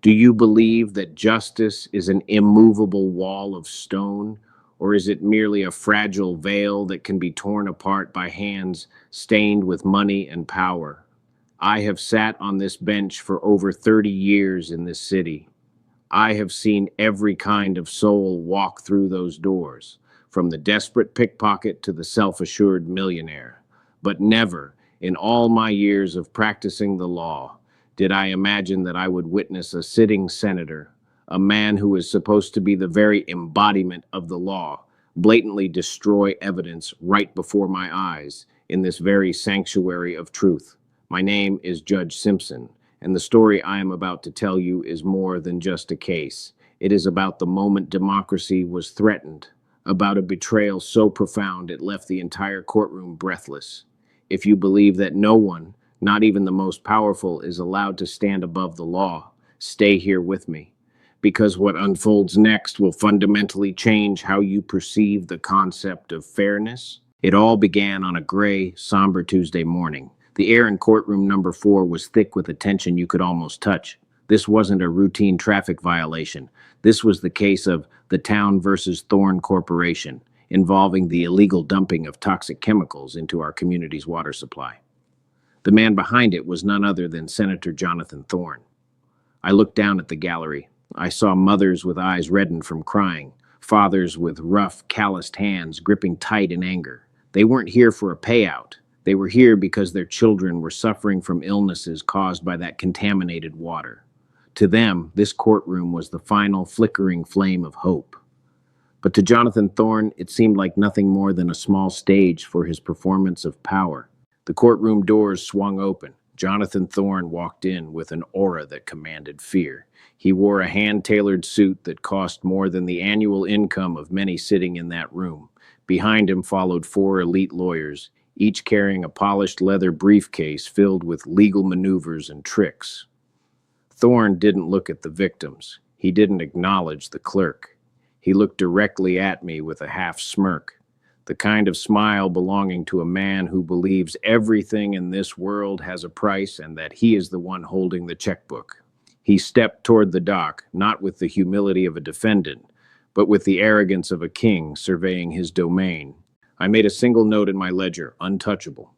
Do you believe that justice is an immovable wall of stone, or is it merely a fragile veil that can be torn apart by hands stained with money and power? I have sat on this bench for over 30 years in this city. I have seen every kind of soul walk through those doors, from the desperate pickpocket to the self assured millionaire. But never, in all my years of practicing the law, did I imagine that I would witness a sitting senator, a man who is supposed to be the very embodiment of the law, blatantly destroy evidence right before my eyes in this very sanctuary of truth. My name is Judge Simpson, and the story I am about to tell you is more than just a case. It is about the moment democracy was threatened, about a betrayal so profound it left the entire courtroom breathless. If you believe that no one, not even the most powerful, is allowed to stand above the law, stay here with me, because what unfolds next will fundamentally change how you perceive the concept of fairness. It all began on a gray, somber Tuesday morning. The air in courtroom number 4 was thick with a tension you could almost touch. This wasn't a routine traffic violation. This was the case of the Town versus Thorne Corporation, involving the illegal dumping of toxic chemicals into our community's water supply. The man behind it was none other than Senator Jonathan Thorne. I looked down at the gallery. I saw mothers with eyes reddened from crying, fathers with rough, calloused hands gripping tight in anger. They weren't here for a payout. They were here because their children were suffering from illnesses caused by that contaminated water. To them, this courtroom was the final flickering flame of hope. But to Jonathan Thorne, it seemed like nothing more than a small stage for his performance of power. The courtroom doors swung open. Jonathan Thorne walked in with an aura that commanded fear. He wore a hand-tailored suit that cost more than the annual income of many sitting in that room. Behind him followed 4 elite lawyers, each carrying a polished leather briefcase filled with legal maneuvers and tricks. Thorne didn't look at the victims. He didn't acknowledge the clerk. He looked directly at me with a half smirk, the kind of smile belonging to a man who believes everything in this world has a price and that he is the one holding the checkbook. He stepped toward the dock, not with the humility of a defendant, but with the arrogance of a king surveying his domain. I made a single note in my ledger, untouchable.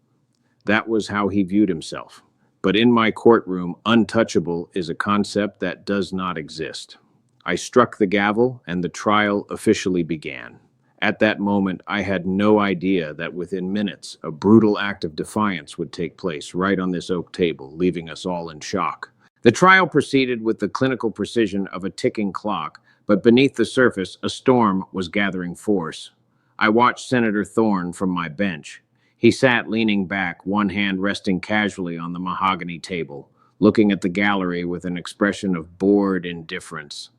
That was how he viewed himself. But in my courtroom, untouchable is a concept that does not exist. I struck the gavel, and the trial officially began. At that moment, I had no idea that within minutes, a brutal act of defiance would take place right on this oak table, leaving us all in shock. The trial proceeded with the clinical precision of a ticking clock, but beneath the surface, a storm was gathering force. I watched Senator Thorne from my bench. He sat leaning back, one hand resting casually on the mahogany table, looking at the gallery with an expression of bored indifference.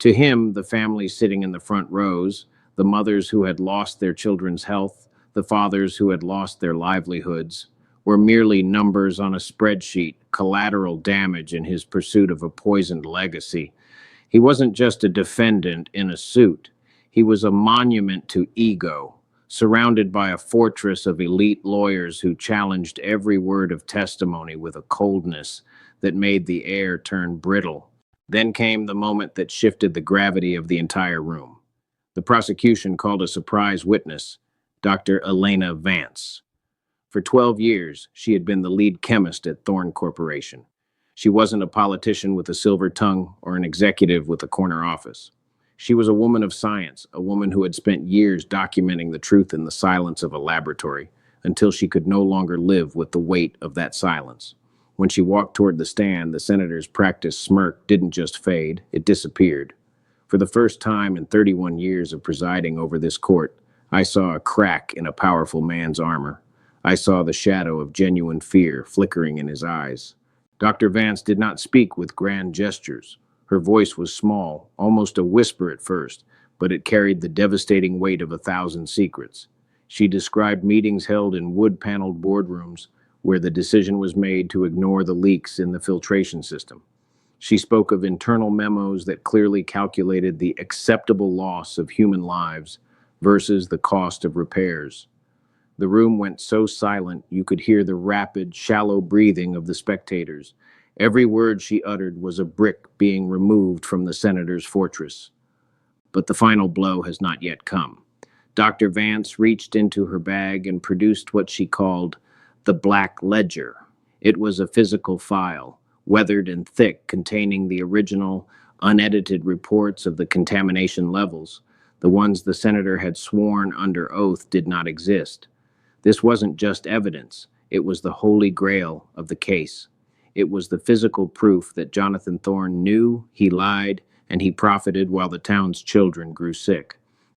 To him, the families sitting in the front rows, the mothers who had lost their children's health, the fathers who had lost their livelihoods, were merely numbers on a spreadsheet, collateral damage in his pursuit of a poisoned legacy. He wasn't just a defendant in a suit. He was a monument to ego, surrounded by a fortress of elite lawyers who challenged every word of testimony with a coldness that made the air turn brittle. Then came the moment that shifted the gravity of the entire room. The prosecution called a surprise witness, Dr. Elena Vance. For 12 years, she had been the lead chemist at Thorne Corporation. She wasn't a politician with a silver tongue or an executive with a corner office. She was a woman of science, a woman who had spent years documenting the truth in the silence of a laboratory until she could no longer live with the weight of that silence. When she walked toward the stand, the senator's practiced smirk didn't just fade, it disappeared. For the first time in 31 years of presiding over this court, I saw a crack in a powerful man's armor. I saw the shadow of genuine fear flickering in his eyes. Dr. Vance did not speak with grand gestures. Her voice was small, almost a whisper at first, but it carried the devastating weight of 1,000 secrets. She described meetings held in wood-paneled boardrooms where the decision was made to ignore the leaks in the filtration system. She spoke of internal memos that clearly calculated the acceptable loss of human lives versus the cost of repairs. The room went so silent you could hear the rapid, shallow breathing of the spectators, Every word she uttered was a brick being removed from the senator's fortress. But the final blow has not yet come. Dr. Vance reached into her bag and produced what she called the Black Ledger. It was a physical file, weathered and thick, containing the original, unedited reports of the contamination levels. The ones the senator had sworn under oath did not exist. This wasn't just evidence, it was the holy grail of the case. It was the physical proof that Jonathan Thorne knew, he lied, and he profited while the town's children grew sick.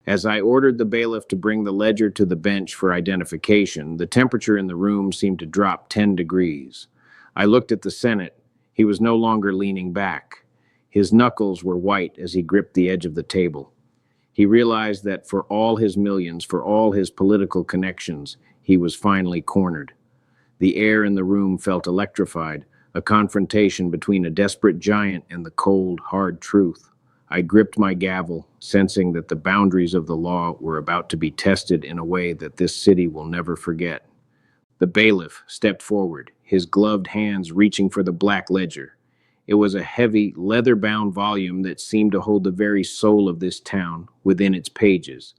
As I ordered the bailiff to bring the ledger to the bench for identification, the temperature in the room seemed to drop 10 degrees. I looked at the Senate. He was no longer leaning back. His knuckles were white as he gripped the edge of the table. He realized that for all his millions, for all his political connections, he was finally cornered. The air in the room felt electrified, a confrontation between a desperate giant and the cold, hard truth. I gripped my gavel, sensing that the boundaries of the law were about to be tested in a way that this city will never forget. The bailiff stepped forward, his gloved hands reaching for the black ledger. It was a heavy, leather-bound volume that seemed to hold the very soul of this town within its pages.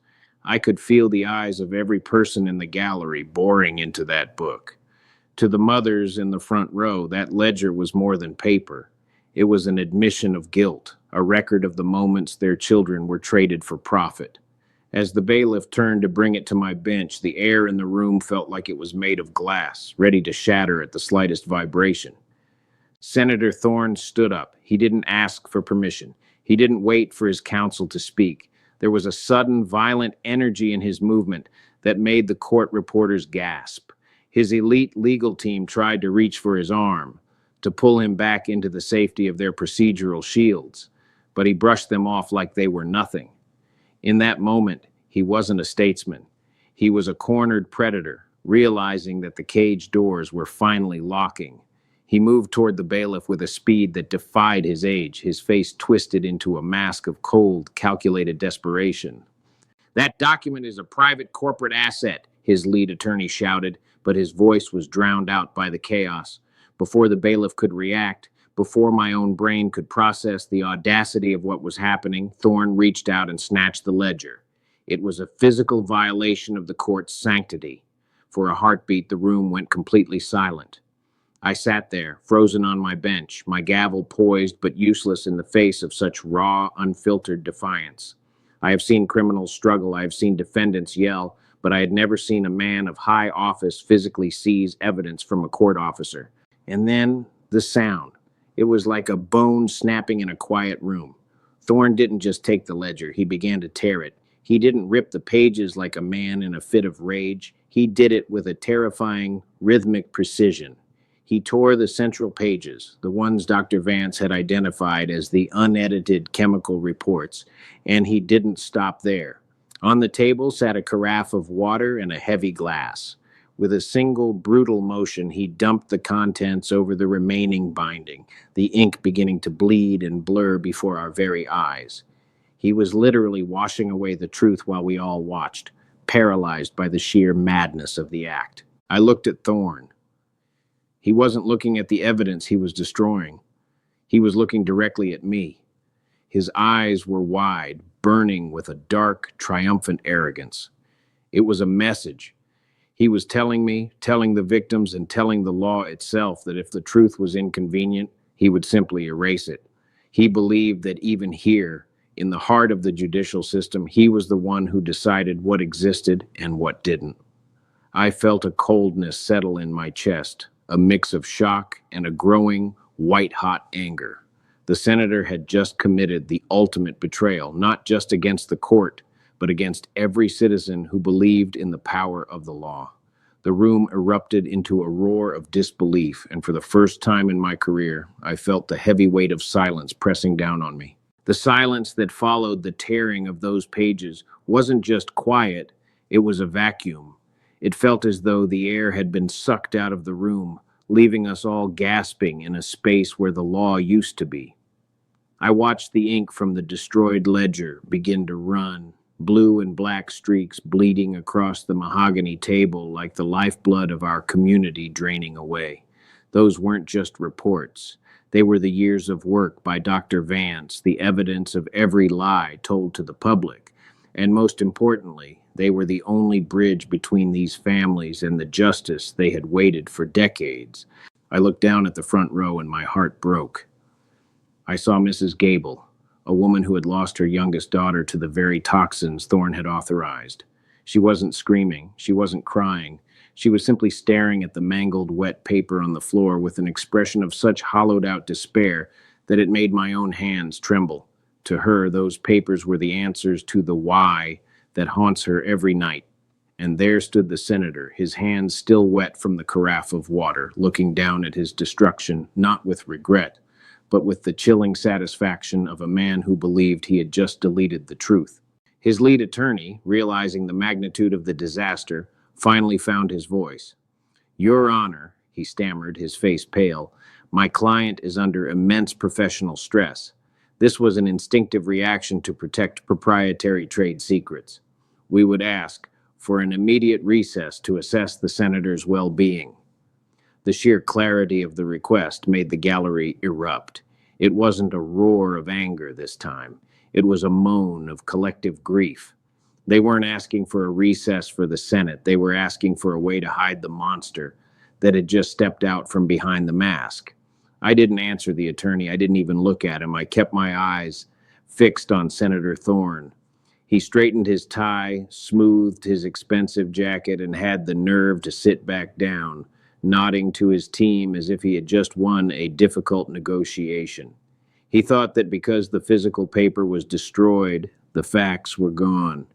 I could feel the eyes of every person in the gallery boring into that book. To the mothers in the front row, that ledger was more than paper. It was an admission of guilt, a record of the moments their children were traded for profit. As the bailiff turned to bring it to my bench, the air in the room felt like it was made of glass, ready to shatter at the slightest vibration. Senator Thorne stood up. He didn't ask for permission. He didn't wait for his counsel to speak. There was a sudden, violent energy in his movement that made the court reporters gasp. His elite legal team tried to reach for his arm, to pull him back into the safety of their procedural shields, but he brushed them off like they were nothing. In that moment, he wasn't a statesman. He was a cornered predator, realizing that the cage doors were finally locking. He moved toward the bailiff with a speed that defied his age, his face twisted into a mask of cold, calculated desperation. "That document is a private corporate asset," his lead attorney shouted, but his voice was drowned out by the chaos. Before the bailiff could react, before my own brain could process the audacity of what was happening, Thorne reached out and snatched the ledger. It was a physical violation of the court's sanctity. For a heartbeat, the room went completely silent. I sat there, frozen on my bench, my gavel poised but useless in the face of such raw, unfiltered defiance. I have seen criminals struggle, I have seen defendants yell, but I had never seen a man of high office physically seize evidence from a court officer. And then the sound. It was like a bone snapping in a quiet room. Thorne didn't just take the ledger, he began to tear it. He didn't rip the pages like a man in a fit of rage. He did it with a terrifying, rhythmic precision. He tore the central pages, the ones Dr. Vance had identified as the unedited chemical reports, and he didn't stop there. On the table sat a carafe of water and a heavy glass. With a single brutal motion, he dumped the contents over the remaining binding, the ink beginning to bleed and blur before our very eyes. He was literally washing away the truth while we all watched, paralyzed by the sheer madness of the act. I looked at Thorne. He wasn't looking at the evidence he was destroying. He was looking directly at me. His eyes were wide, burning with a dark, triumphant arrogance. It was a message. He was telling me, telling the victims, and telling the law itself that if the truth was inconvenient, he would simply erase it. He believed that even here, in the heart of the judicial system, he was the one who decided what existed and what didn't. I felt a coldness settle in my chest, a mix of shock and a growing, white-hot anger. The senator had just committed the ultimate betrayal, not just against the court, but against every citizen who believed in the power of the law. The room erupted into a roar of disbelief, and for the first time in my career, I felt the heavy weight of silence pressing down on me. The silence that followed the tearing of those pages wasn't just quiet, it was a vacuum. It felt as though the air had been sucked out of the room, leaving us all gasping in a space where the law used to be. I watched the ink from the destroyed ledger begin to run, blue and black streaks bleeding across the mahogany table like the lifeblood of our community draining away. Those weren't just reports. They were the years of work by Dr. Vance, the evidence of every lie told to the public. And most importantly, they were the only bridge between these families and the justice they had waited for decades. I looked down at the front row and my heart broke. I saw Mrs. Gable, a woman who had lost her youngest daughter to the very toxins Thorne had authorized. She wasn't screaming. She wasn't crying. She was simply staring at the mangled, wet paper on the floor with an expression of such hollowed-out despair that it made my own hands tremble. To her, those papers were the answers to the why that haunts her every night. And there stood the senator, his hands still wet from the carafe of water, looking down at his destruction, not with regret, but with the chilling satisfaction of a man who believed he had just deleted the truth. His lead attorney, realizing the magnitude of the disaster, finally found his voice. "Your Honor," he stammered, his face pale, "my client is under immense professional stress. This was an instinctive reaction to protect proprietary trade secrets. We would ask for an immediate recess to assess the senator's well-being." The sheer clarity of the request made the gallery erupt. It wasn't a roar of anger this time. It was a moan of collective grief. They weren't asking for a recess for the Senate. They were asking for a way to hide the monster that had just stepped out from behind the mask. I didn't answer the attorney. I didn't even look at him. I kept my eyes fixed on Senator Thorne. He straightened his tie, smoothed his expensive jacket, and had the nerve to sit back down, nodding to his team as if he had just won a difficult negotiation. He thought that because the physical paper was destroyed, the facts were gone.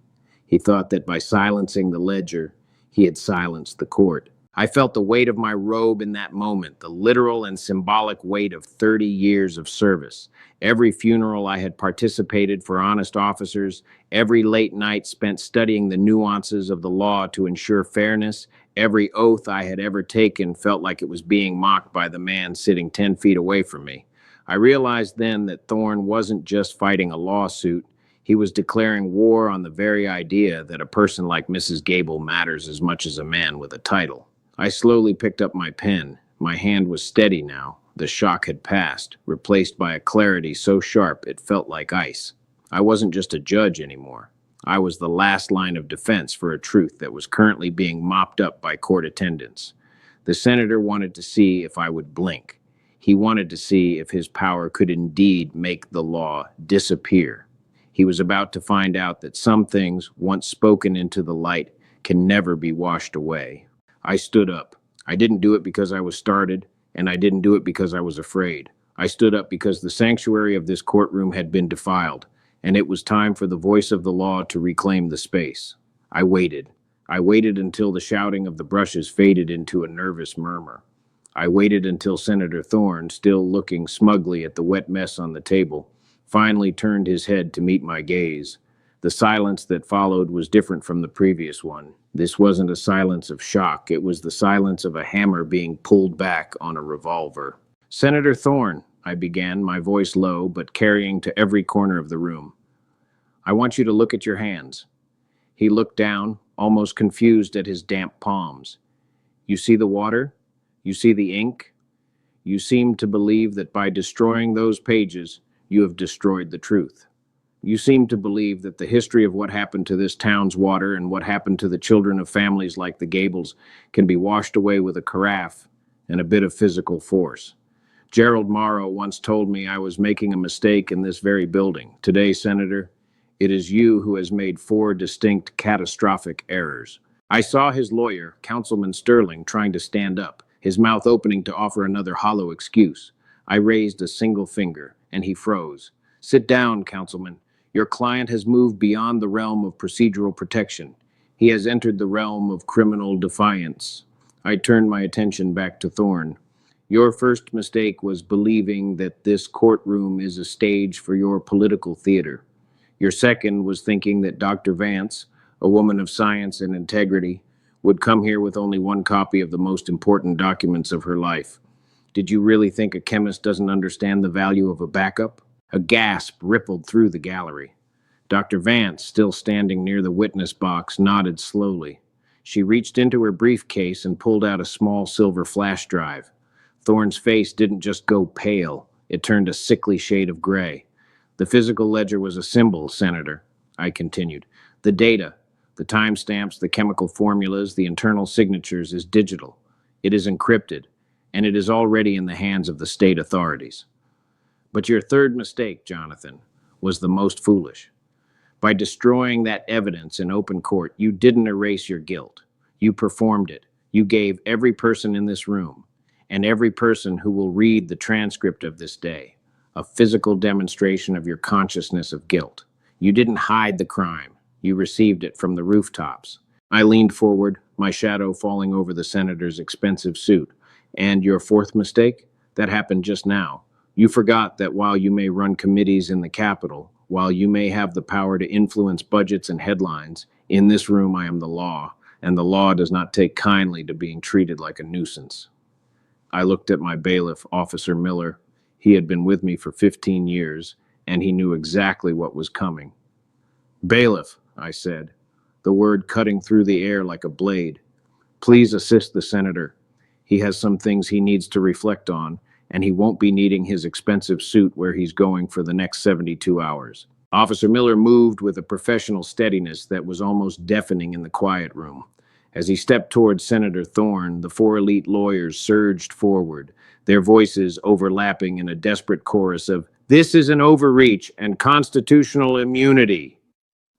He thought that by silencing the ledger, he had silenced the court. I felt the weight of my robe in that moment, the literal and symbolic weight of 30 years of service. Every funeral I had participated for honest officers, every late night spent studying the nuances of the law to ensure fairness, every oath I had ever taken felt like it was being mocked by the man sitting 10 feet away from me. I realized then that Thorne wasn't just fighting a lawsuit. He was declaring war on the very idea that a person like Mrs. Gable matters as much as a man with a title. I slowly picked up my pen. My hand was steady now. The shock had passed, replaced by a clarity so sharp it felt like ice. I wasn't just a judge anymore. I was the last line of defense for a truth that was currently being mopped up by court attendants. The senator wanted to see if I would blink. He wanted to see if his power could indeed make the law disappear. He was about to find out that some things, once spoken into the light, can never be washed away. I stood up. I didn't do it because I was startled, and I didn't do it because I was afraid. I stood up because the sanctuary of this courtroom had been defiled, and it was time for the voice of the law to reclaim the space. I waited. I waited until the shouting of the brushes faded into a nervous murmur. I waited until Senator Thorne, still looking smugly at the wet mess on the table, finally turned his head to meet my gaze. The silence that followed was different from the previous one. This wasn't a silence of shock. It was the silence of a hammer being pulled back on a revolver. "Senator Thorne," I began, my voice low but carrying to every corner of the room, "I want you to look at your hands." He looked down, almost confused at his damp palms. "You see the water? You see the ink? You seem to believe that by destroying those pages, you have destroyed the truth. You seem to believe that the history of what happened to this town's water and what happened to the children of families like the Gables can be washed away with a carafe and a bit of physical force. Gerald Morrow once told me I was making a mistake in this very building. Today, Senator, it is you who has made 4 distinct catastrophic errors." I saw his lawyer, Councilman Sterling, trying to stand up, his mouth opening to offer another hollow excuse. I raised a single finger, and he froze. "Sit down, Councilman. Your client has moved beyond the realm of procedural protection. He has entered the realm of criminal defiance." I turned my attention back to Thorne. "Your first mistake was believing that this courtroom is a stage for your political theater. Your second was thinking that Dr. Vance, a woman of science and integrity, would come here with only one copy of the most important documents of her life. Did you really think a chemist doesn't understand the value of a backup?" A gasp rippled through the gallery. Dr. Vance, still standing near the witness box, nodded slowly. She reached into her briefcase and pulled out a small silver flash drive. Thorne's face didn't just go pale, it turned a sickly shade of gray. The physical ledger was a symbol, Senator, I continued. The data, the timestamps, the chemical formulas, the internal signatures is digital. It is encrypted, and it is already in the hands of the state authorities. But your third mistake, Jonathan, was the most foolish. By destroying that evidence in open court, you didn't erase your guilt. You performed it. You gave every person in this room, and every person who will read the transcript of this day, a physical demonstration of your consciousness of guilt. You didn't hide the crime. You received it from the rooftops. I leaned forward, my shadow falling over the senator's expensive suit. And your fourth mistake? That happened just now. You forgot that while you may run committees in the Capitol, while you may have the power to influence budgets and headlines, in this room I am the law, and the law does not take kindly to being treated like a nuisance. I looked at my bailiff, Officer Miller. He had been with me for 15 years, and he knew exactly what was coming. Bailiff, I said, the word cutting through the air like a blade. Please assist the senator. He has some things he needs to reflect on, and he won't be needing his expensive suit where he's going for the next 72 hours. Officer Miller moved with a professional steadiness that was almost deafening in the quiet room. As he stepped toward Senator Thorne, the four elite lawyers surged forward, their voices overlapping in a desperate chorus of, "This is an overreach and constitutional immunity."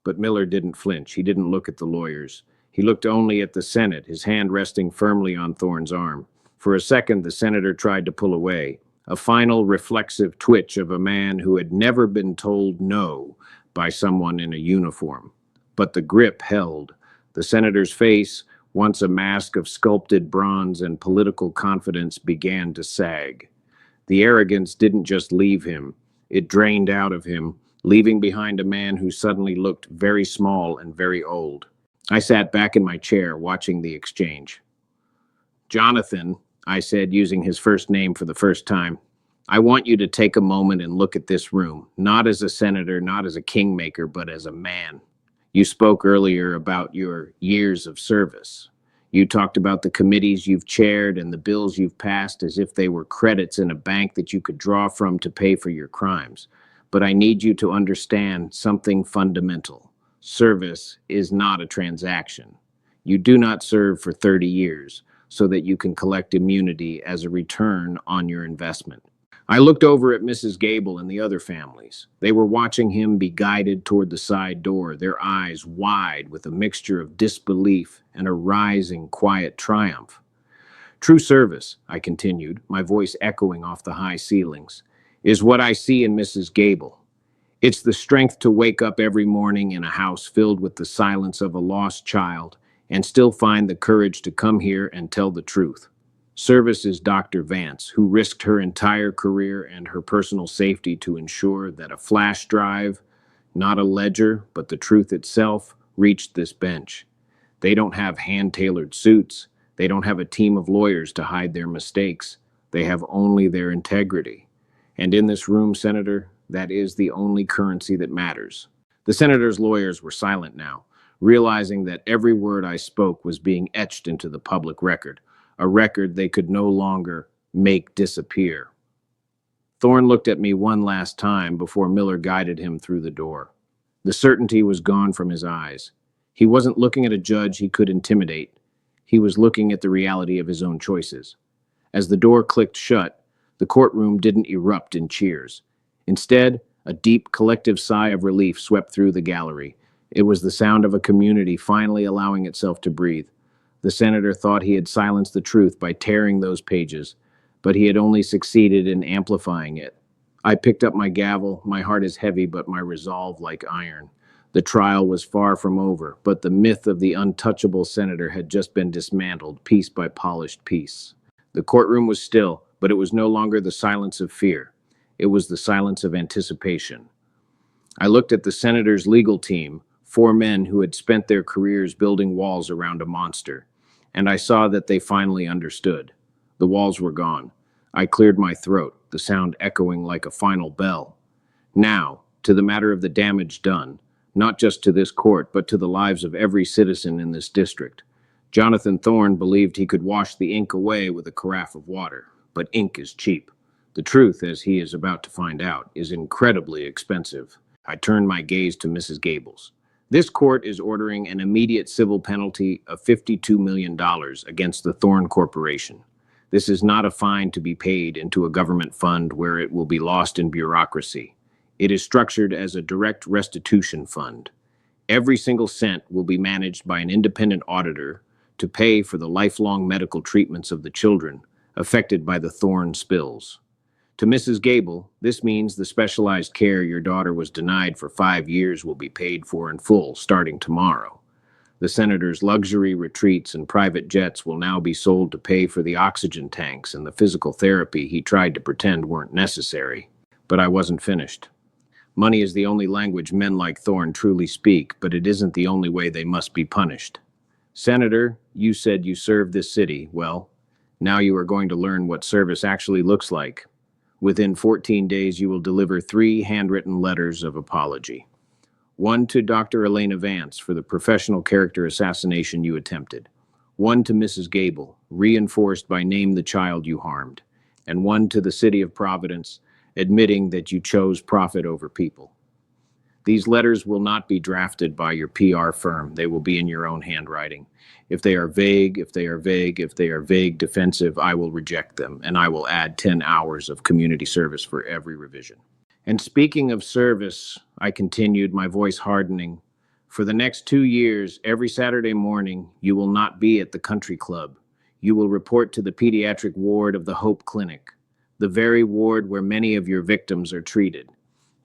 But Miller didn't flinch. He didn't look at the lawyers. He looked only at the Senate, his hand resting firmly on Thorne's arm. For a second, the senator tried to pull away, a final reflexive twitch of a man who had never been told no by someone in a uniform. But the grip held. The senator's face, once a mask of sculpted bronze and political confidence, began to sag. The arrogance didn't just leave him. It drained out of him, leaving behind a man who suddenly looked very small and very old. I sat back in my chair, watching the exchange. Jonathan, I said, using his first name for the first time, I want you to take a moment and look at this room, not as a senator, not as a kingmaker, but as a man. You spoke earlier about your years of service. You talked about the committees you've chaired and the bills you've passed as if they were credits in a bank that you could draw from to pay for your crimes. But I need you to understand something fundamental. Service is not a transaction. You do not serve for 30 years so that you can collect immunity as a return on your investment. I looked over at Mrs. Gable and the other families. They were watching him be guided toward the side door, their eyes wide with a mixture of disbelief and a rising, quiet triumph. True service, I continued, my voice echoing off the high ceilings, is what I see in Mrs. Gable. It's the strength to wake up every morning in a house filled with the silence of a lost child and still find the courage to come here and tell the truth. Service is Dr. Vance, who risked her entire career and her personal safety to ensure that a flash drive, not a ledger, but the truth itself, reached this bench. They don't have hand-tailored suits. They don't have a team of lawyers to hide their mistakes. They have only their integrity. And in this room, Senator, that is the only currency that matters. The senator's lawyers were silent now, realizing that every word I spoke was being etched into the public record, a record they could no longer make disappear. Thorne looked at me one last time before Miller guided him through the door. The certainty was gone from his eyes. He wasn't looking at a judge he could intimidate. He was looking at the reality of his own choices. As the door clicked shut, the courtroom didn't erupt in cheers. Instead, a deep collective sigh of relief swept through the gallery. It was the sound of a community finally allowing itself to breathe. The senator thought he had silenced the truth by tearing those pages, but he had only succeeded in amplifying it. I picked up my gavel. My heart is heavy, but my resolve like iron. The trial was far from over, but the myth of the untouchable senator had just been dismantled, piece by polished piece. The courtroom was still, but it was no longer the silence of fear. It was the silence of anticipation. I looked at the senator's legal team, 4 men who had spent their careers building walls around a monster, and I saw that they finally understood. The walls were gone. I cleared my throat, the sound echoing like a final bell. Now, to the matter of the damage done, not just to this court, but to the lives of every citizen in this district. Jonathan Thorne believed he could wash the ink away with a carafe of water. but ink is cheap. The truth, as he is about to find out, is incredibly expensive. I turned my gaze to Mrs. Gables. This court is ordering an immediate civil penalty of $52 million against the Thorne Corporation. This is not a fine to be paid into a government fund where it will be lost in bureaucracy. It is structured as a direct restitution fund. Every single cent will be managed by an independent auditor to pay for the lifelong medical treatments of the children affected by the Thorne spills. To Mrs. Gable, this means the specialized care your daughter was denied for 5 years will be paid for in full starting tomorrow. The senator's luxury retreats and private jets will now be sold to pay for the oxygen tanks and the physical therapy he tried to pretend weren't necessary. But I wasn't finished. Money is the only language men like Thorne truly speak, but it isn't the only way they must be punished. Senator, you said you served this city. Well, now you are going to learn what service actually looks like. Within 14 days, you will deliver 3 handwritten letters of apology. One to Dr. Elena Vance for the professional character assassination you attempted. One to Mrs. Gable, reinforced by name the child you harmed. And one to the city of Providence, admitting that you chose profit over people. These letters will not be drafted by your PR firm. They will be in your own handwriting. If they are vague, defensive, I will reject them, and I will add 10 hours of community service for every revision. And speaking of service, I continued, my voice hardening, for the next 2 years, every Saturday morning, you will not be at the country club. You will report to the pediatric ward of the Hope Clinic, the very ward where many of your victims are treated.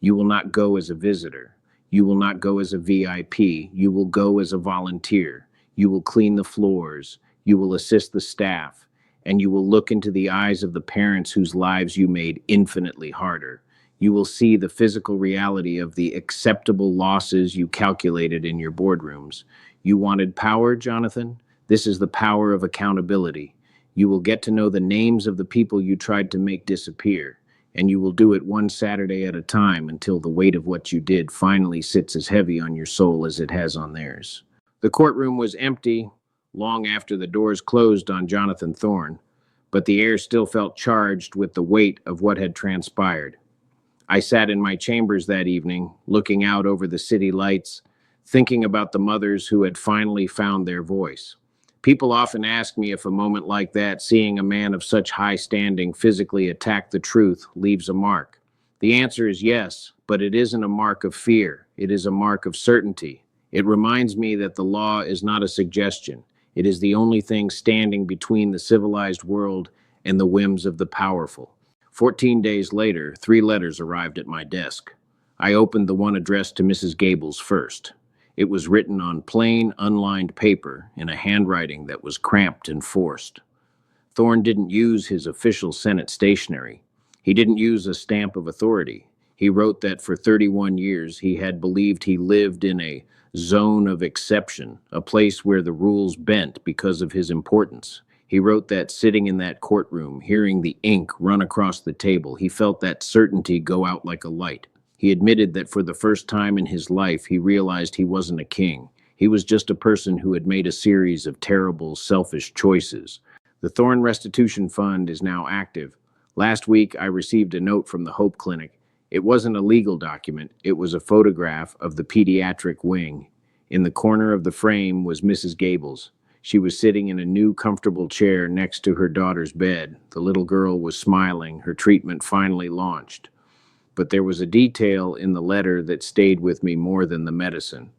You will not go as a visitor. You will not go as a VIP. You will go as a volunteer. You will clean the floors. You will assist the staff. And you will look into the eyes of the parents whose lives you made infinitely harder. You will see the physical reality of the acceptable losses you calculated in your boardrooms. You wanted power, Jonathan? This is the power of accountability. You will get to know the names of the people you tried to make disappear, and you will do it one Saturday at a time until the weight of what you did finally sits as heavy on your soul as it has on theirs. The courtroom was empty long after the doors closed on Jonathan Thorne, but the air still felt charged with the weight of what had transpired. I sat in my chambers that evening, looking out over the city lights, thinking about the mothers who had finally found their voice. People often ask me if a moment like that, seeing a man of such high standing physically attack the truth, leaves a mark. The answer is yes, but it isn't a mark of fear. It is a mark of certainty. It reminds me that the law is not a suggestion. It is the only thing standing between the civilized world and the whims of the powerful. 14 days later, 3 letters arrived at my desk. I opened the one addressed to Mrs. Gables first. It was written on plain, unlined paper in a handwriting that was cramped and forced. Thorne didn't use his official Senate stationery. He didn't use a stamp of authority. He wrote that for 31 years he had believed he lived in a zone of exception, a place where the rules bent because of his importance. He wrote that sitting in that courtroom, hearing the ink run across the table, he felt that certainty go out like a light. He admitted that for the first time in his life, he realized he wasn't a king. He was just a person who had made a series of terrible, selfish choices. The Thorne Restitution Fund is now active. Last week, I received a note from the Hope Clinic. It wasn't a legal document. It was a photograph of the pediatric wing. In the corner of the frame was Mrs. Gables. She was sitting in a new, comfortable chair next to her daughter's bed. The little girl was smiling, her treatment finally launched. But there was a detail in the letter that stayed with me more than the medicine.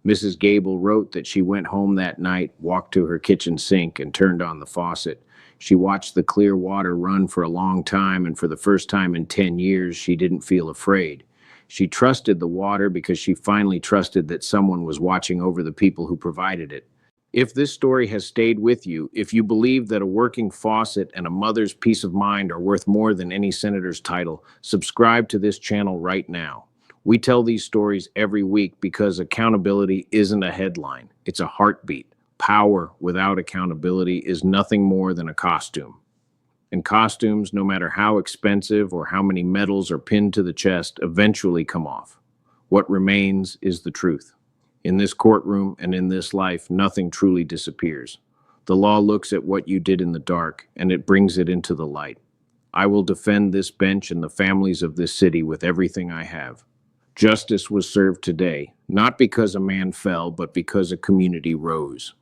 Mrs. Gable wrote that she went home that night, walked to her kitchen sink, and turned on the faucet. She watched the clear water run for a long time, and for the first time in 10 years, she didn't feel afraid. She trusted the water because she finally trusted that someone was watching over the people who provided it. If this story has stayed with you, if you believe that a working faucet and a mother's peace of mind are worth more than any senator's title, subscribe to this channel right now. We tell these stories every week because accountability isn't a headline. It's a heartbeat. Power without accountability is nothing more than a costume. And costumes, no matter how expensive or how many medals are pinned to the chest, eventually come off. What remains is the truth. In this courtroom and in this life, nothing truly disappears. The law looks at what you did in the dark, and it brings it into the light. I will defend this bench and the families of this city with everything I have. Justice was served today, not because a man fell, but because a community rose.